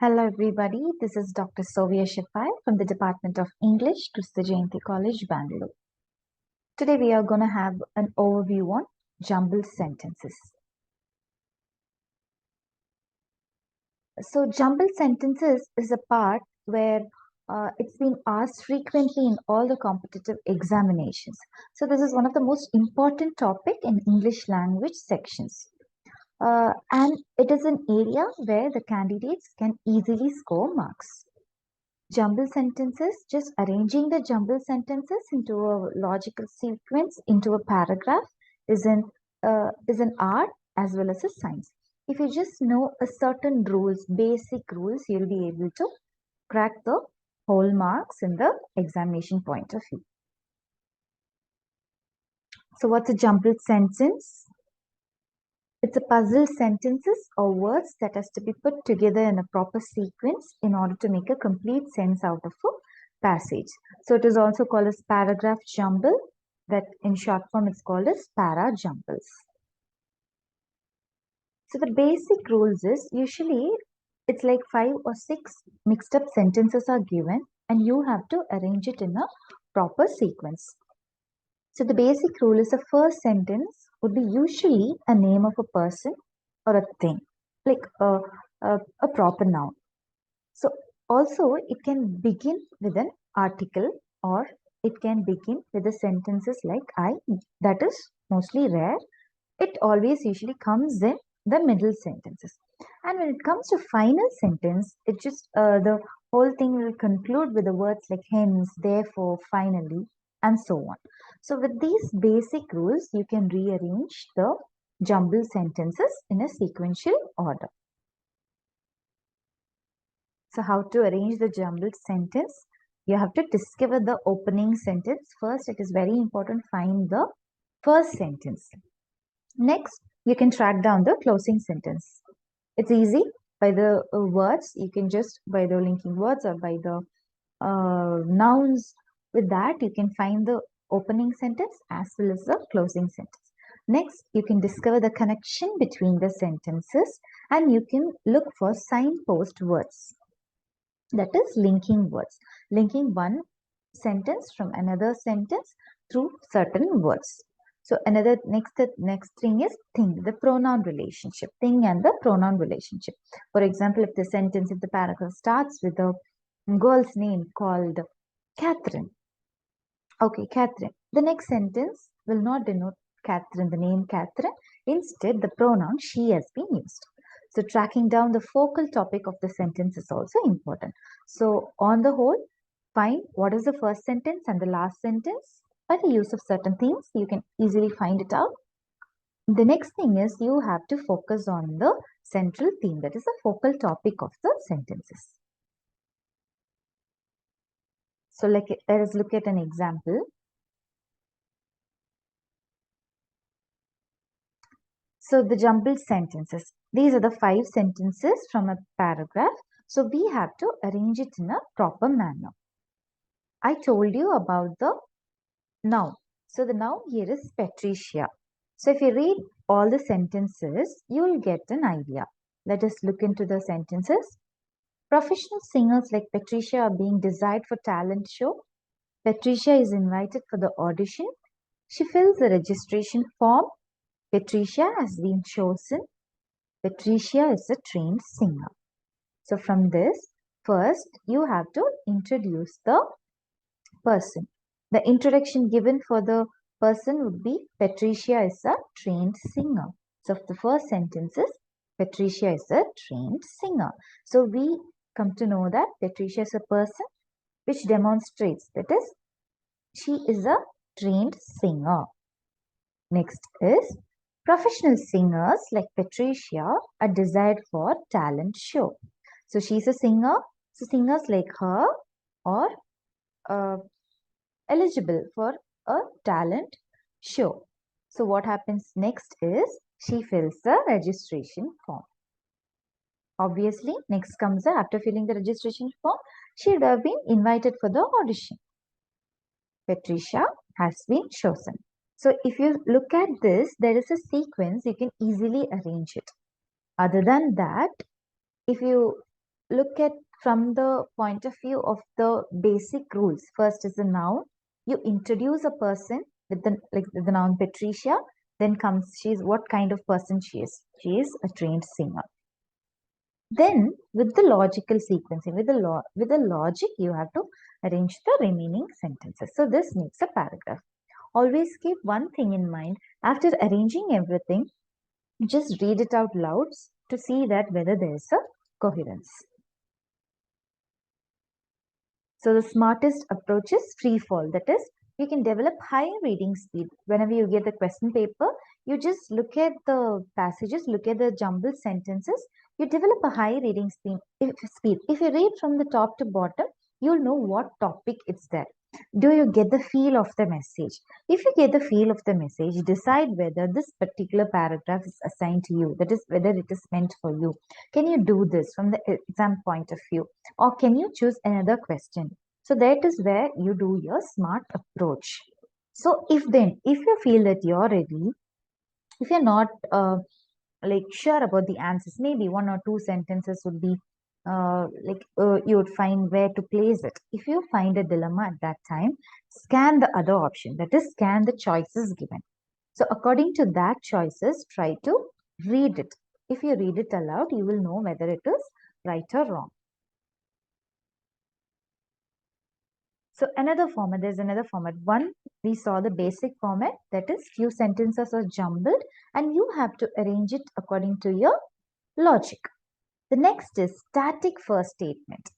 Hello everybody, this is Dr. Sovia Shifai from the Department of English, Krista Jayanti College, Bangalore. Today we are going to have an overview on jumbled sentences. So jumbled sentences is a part where it's been asked frequently in all the competitive examinations. So this is one of the most important topic in English language sections. And it is an area where the candidates can easily score marks. Jumbled sentences, just arranging the jumbled sentences into a logical sequence, into a paragraph, is an art as well as a science. If you just know a certain rules, basic rules, you'll be able to crack the whole marks in the examination point of view. So what's a jumbled sentence? It's a puzzle sentences or words that has to be put together in a proper sequence in order to make a complete sense out of a passage. So it is also called as paragraph jumble, that in short form it's called as para jumbles. So the basic rules is usually it's like 5 or 6 mixed up sentences are given and you have to arrange it in a proper sequence. So the basic rule is the first sentence would be usually a name of a person or a thing, like a proper noun. So also it can begin with an article or it can begin with the sentences like I. That is mostly rare. It always usually comes in the middle sentences. And when it comes to final sentence, it just the whole thing will conclude with the words like hence, therefore, finally, and so on. So with these basic rules, you can rearrange the jumbled sentences in a sequential order. So how to arrange the jumbled sentence? You have to discover the opening sentence. First, it is very important to find the first sentence. Next, you can track down the closing sentence. It's easy by the words. You can just by the linking words or by the nouns. With that, you can find the opening sentence as well as the closing sentence. Next, you can discover the connection between the sentences and you can look for signpost words. That is linking words. Linking one sentence from another sentence through certain words. So another next thing is thing, the pronoun relationship, thing and the pronoun relationship. For example, if the paragraph starts with a girl's name called Catherine. Okay, Catherine. The next sentence will not denote Catherine, the name Catherine. Instead, the pronoun she has been used. So tracking down the focal topic of the sentence is also important. So on the whole, find what is the first sentence and the last sentence. By the use of certain things, you can easily find it out. The next thing is you have to focus on the central theme, that is the focal topic of the sentences. So let us look at an example. So the jumbled sentences. These are the 5 sentences from a paragraph. So we have to arrange it in a proper manner. I told you about the noun. So the noun here is Patricia. So if you read all the sentences, you will get an idea. Let us look into the sentences. Professional singers like Patricia are being desired for talent show. Patricia is invited for the audition. She fills the registration form. Patricia has been chosen. Patricia is a trained singer. So from this, first you have to introduce the person. The introduction given for the person would be Patricia is a trained singer. So the first sentence is Patricia is a trained singer. So we come to know that Patricia is a person which demonstrates that is she is a trained singer. Next is professional singers like Patricia are desired for talent show. So she's a singer. So singers like her are eligible for a talent show. So what happens next is she fills the registration form. Obviously, next comes after filling the registration form, she would have been invited for the audition. Patricia has been chosen. So if you look at this, there is a sequence, you can easily arrange it. Other than that, if you look at from the point of view of the basic rules. First is the noun. You introduce a person with the noun Patricia. Then comes she's what kind of person she is. She is a trained singer. Then with the logical sequencing, with the logic, you have to arrange the remaining sentences. So this makes a paragraph. Always keep one thing in mind. After arranging everything, just read it out loud to see that whether there is a coherence. So the smartest approach is free fall. That is, you can develop high reading speed. Whenever you get the question paper, you just look at the passages, look at the jumbled sentences. You develop a high reading speed. If you read from the top to bottom, you'll know what topic it's there. Do you get the feel of the message? If you get the feel of the message, decide whether this particular paragraph is assigned to you. That is, whether it is meant for you. Can you do this from the exam point of view? Or can you choose another question? So that is where you do your smart approach. So if you feel that you're ready, if you're not sure about the answers, maybe one or two sentences would be you would find where to place it. If you find a dilemma at that time, scan the other option, that is scan the choices given. So according to that choices, try to read it. If you read it aloud, you will know whether it is right or wrong. So there's another format. One, we saw the basic format, that is few sentences are jumbled and you have to arrange it according to your logic. The next is static first statement.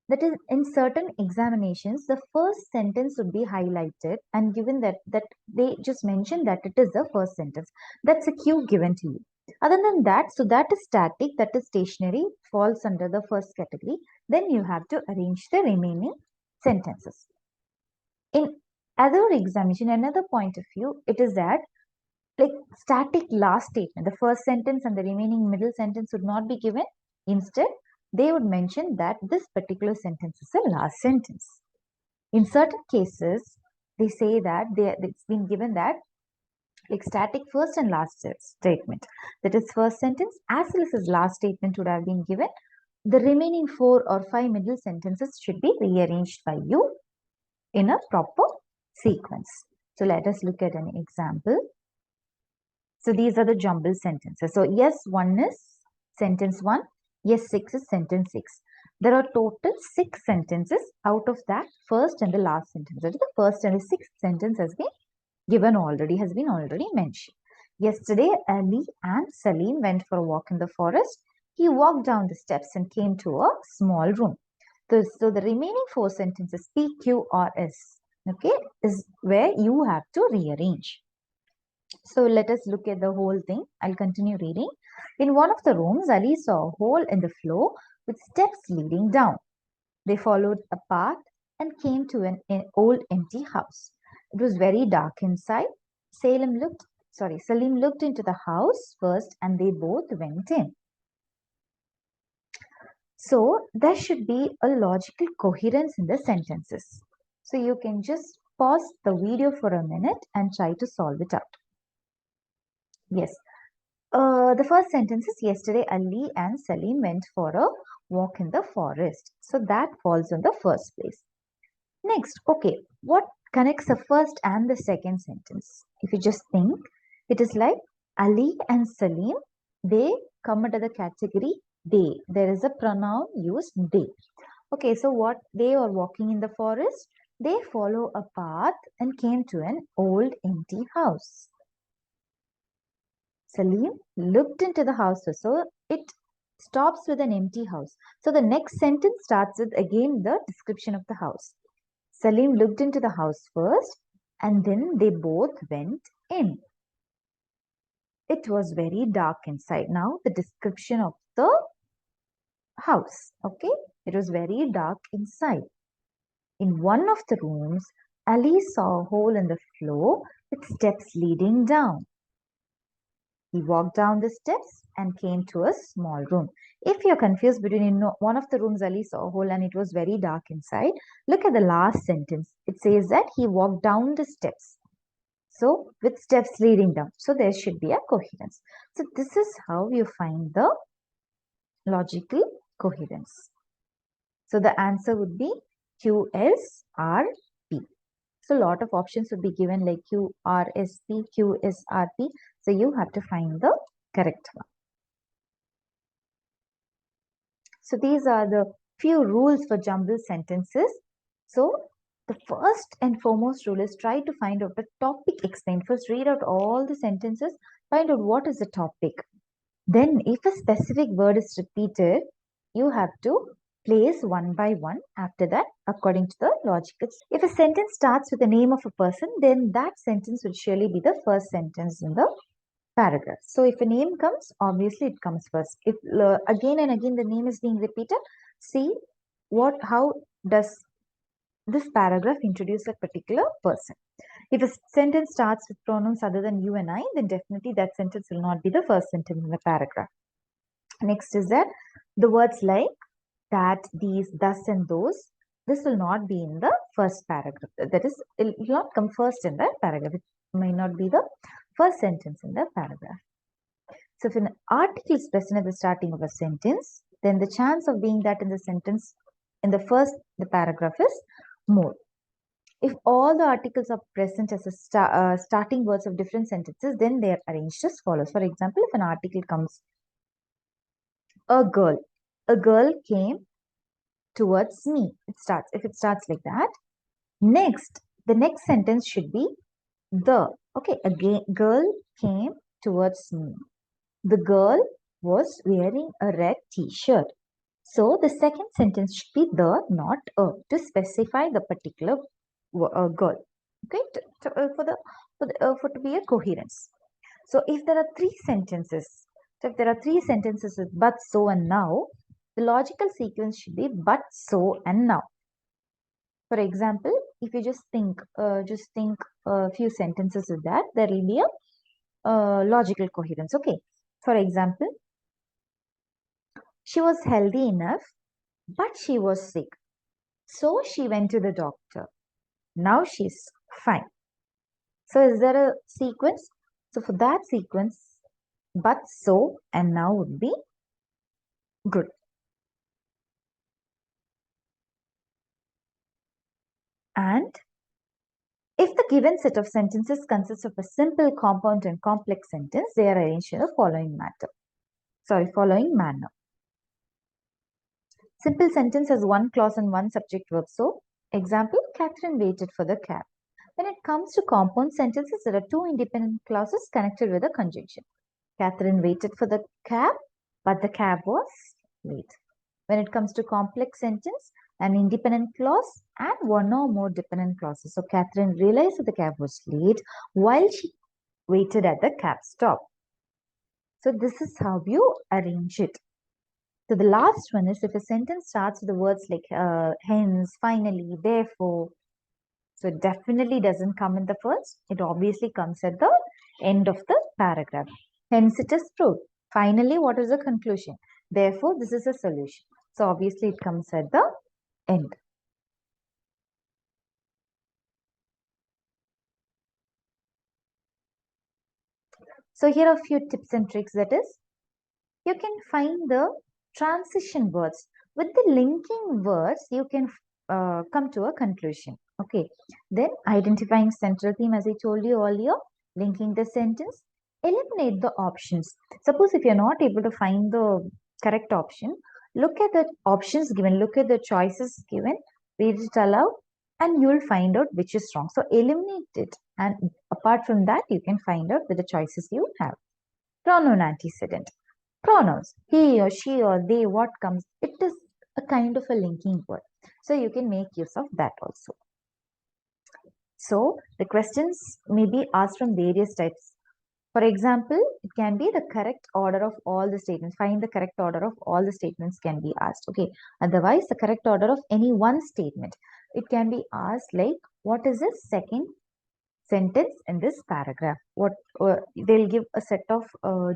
That is, in certain examinations, the first sentence would be highlighted and given that they just mentioned that it is the first sentence. That's a cue given to you. Other than that, so that is static, that is stationary, falls under the first category. Then you have to arrange the remaining sentences. In other examination, another point of view, it is that static last statement, the first sentence and the remaining middle sentence would not be given. Instead, they would mention that this particular sentence is the last sentence. In certain cases, they say that it's been given that static first and last statement. That is, first sentence as well as last statement would have been given. The remaining 4 or 5 middle sentences should be rearranged by you in a proper sequence. So let us look at an example. So these are the jumbled sentences. So yes, 1 is sentence 1. Yes, 6 is sentence 6. There are total 6 sentences. Out of that, first and the last sentence. That is, the first and the sixth sentence has been given already, has been already mentioned. Yesterday, Ali and Salim went for a walk in the forest. He walked down the steps and came to a small room. So the remaining 4 sentences, P, Q, R, S, okay, is where you have to rearrange. So let us look at the whole thing. I'll continue reading. In one of the rooms, Ali saw a hole in the floor with steps leading down. They followed a path and came to an old empty house. It was very dark inside. Salim looked into the house first and they both went in. So there should be a logical coherence in the sentences. So you can just pause the video for a minute and try to solve it out. Yes. The first sentence is yesterday Ali and Salim went for a walk in the forest. So that falls on the first place. Next, okay, what connects the first and the second sentence? If you just think, it is like Ali and Salim, they come under the category they. There is a pronoun used they. Okay, so what they are walking in the forest, they follow a path and came to an old empty house. Salim looked into the house, so it stops with an empty house. So the next sentence starts with again the description of the house. Salim looked into the house first and then they both went in. It was very dark inside. Now the description of the house, okay? It was very dark inside. In one of the rooms, Ali saw a hole in the floor with steps leading down. He walked down the steps and came to a small room. If you're confused between one of the rooms, Ali saw a hole and it was very dark inside, look at the last sentence. It says that he walked down the steps. So, with steps leading down. So, there should be a coherence. So, this is how you find the logical coherence. So the answer would be QSRP. So a lot of options would be given like QRSP, QSRP. So you have to find the correct one. So these are the few rules for jumbled sentences. So the first and foremost rule is try to find out the topic explained. First read out all the sentences, find out what is the topic. Then if a specific word is repeated, you have to place one by one after that according to the logic. If a sentence starts with the name of a person, then that sentence will surely be the first sentence in the paragraph. So if a name comes, obviously it comes first. If again and again the name is being repeated, see how does this paragraph introduce a particular person. If a sentence starts with pronouns other than you and I, then definitely that sentence will not be the first sentence in the paragraph. Next is that the words like that, these, thus, and those, this will not be in the first paragraph. That is, it will not come first in the paragraph. It may not be the first sentence in the paragraph. So if an article is present at the starting of a sentence, then the chance of being that in the sentence in the paragraph is more. If all the articles are present as a starting words of different sentences, then they are arranged as follows. For example, if an article comes, a girl came towards me. If it starts like that, the next sentence should be a girl came towards me. The girl was wearing a red t-shirt. So the second sentence should be the, not a, to specify the particular girl. Okay, for to be a coherence. So if there are three sentences, with but, so, and now, the logical sequence should be but, so, and now. For example, if you just think a few sentences with that, there will be a logical coherence. Okay. For example, she was healthy enough, but she was sick. So she went to the doctor. Now she's fine. So is there a sequence? So for that sequence, but, so, and now would be good. And if the given set of sentences consists of a simple, compound, and complex sentence, they are arranged in the following manner. Simple sentence has one clause and one subject verb. So, example, Catherine waited for the cab. When it comes to compound sentences, there are two independent clauses connected with a conjunction. Catherine waited for the cab, but the cab was late. When it comes to complex sentence, an independent clause and one or more dependent clauses. So Catherine realized that the cab was late while she waited at the cab stop. So this is how you arrange it. So the last one is if a sentence starts with the words like hence, finally, therefore. So it definitely doesn't come in the first. It obviously comes at the end of the paragraph. Hence it is proved. Finally, what is the conclusion? Therefore, this is a solution. So obviously it comes at the end. So here are a few tips and tricks. That is, you can find the transition words. With the linking words, you can come to a conclusion. Okay. Then identifying central theme, as I told you earlier, linking the sentence. Eliminate the options. Suppose if you're not able to find the correct option, look at the options given, look at the choices given, read it aloud, and you'll find out which is wrong. So eliminate it. And apart from that, you can find out with the choices you have. Pronoun antecedent. Pronouns, he or she or they, what comes, it is a kind of a linking word. So you can make use of that also. So the questions may be asked from various types. For example, it can be the correct order of all the statements. Find the correct order of all the statements can be asked. Okay. Otherwise, the correct order of any one statement. It can be asked like, what is the second sentence in this paragraph? They'll give a set of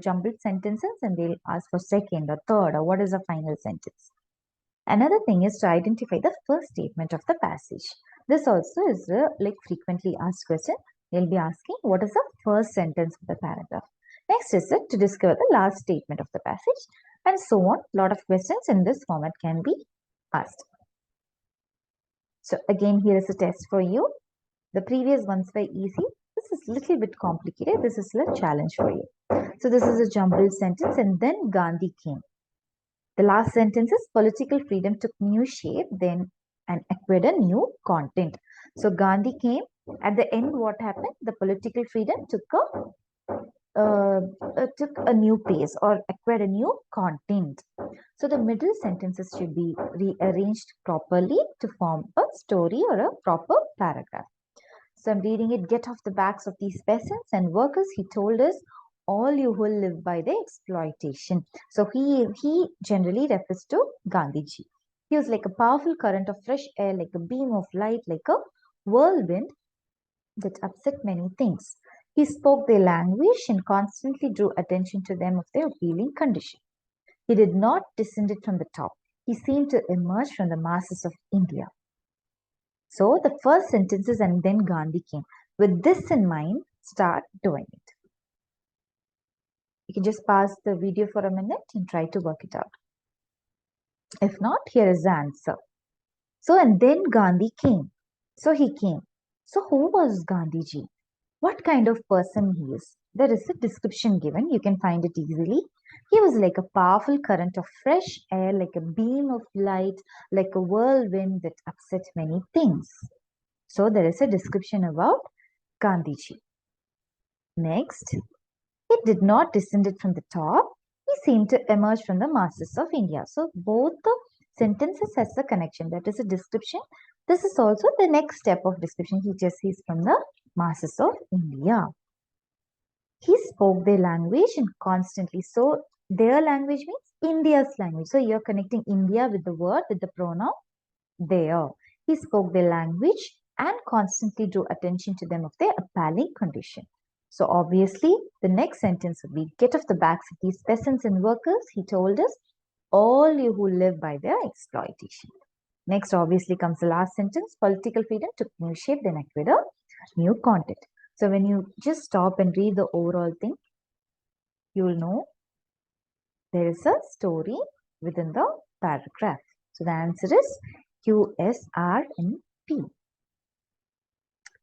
jumbled sentences and they'll ask for second or third or what is the final sentence. Another thing is to identify the first statement of the passage. This also is a frequently asked question. They'll be asking what is the first sentence of the paragraph. Next is it to discover the last statement of the passage. and so on. A lot of questions in this format can be asked. So again, here is a test for you. The previous ones were easy. This is a little bit complicated. This is a challenge for you. So this is a jumbled sentence, and then Gandhi came. The last sentence is political freedom took new shape, then and acquired a new content. So Gandhi came. At the end, what happened? The political freedom took a new pace or acquired a new content. So the middle sentences should be rearranged properly to form a story or a proper paragraph. So I'm reading it. Get off the backs of these peasants and workers, he told us, all you who live by the exploitation. So he generally refers to Gandhiji. He was like a powerful current of fresh air, like a beam of light, like a whirlwind that upset many things. He spoke their language and constantly drew attention to them of their appealing condition. He did not descend from the top. He seemed to emerge from the masses of India. So the first sentences and then Gandhi came. With this in mind, start doing it. You can just pause the video for a minute and try to work it out. If not, here is the answer. So and then Gandhi came. So he came. So who was Gandhiji? What kind of person he is? There is a description given. You can find it easily. He was like a powerful current of fresh air, like a beam of light, like a whirlwind that upset many things. So there is a description about Gandhiji. Next, he did not descend from the top. He seemed to emerge from the masses of India. So both the sentences has a connection. That is a description. This is also the next step of description. He just is from the masses of India. He spoke their language and constantly. So their language means India's language. So you're connecting India with the word, with the pronoun there. He spoke their language and constantly drew attention to them of their appalling condition. So obviously, the next sentence would be, get off the backs of these peasants and workers, he told us, all you who live by their exploitation. Next, obviously, comes the last sentence, political freedom took new shape, then acquired a new content. So when you just stop and read the overall thing, you will know there is a story within the paragraph. So the answer is Q, S, R, and P.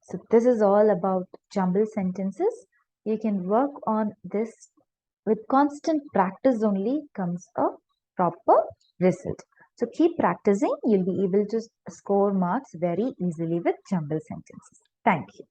So this is all about jumbled sentences. You can work on this. With constant practice only comes a proper result. So keep practicing. You'll be able to score marks very easily with jumbled sentences. Thank you.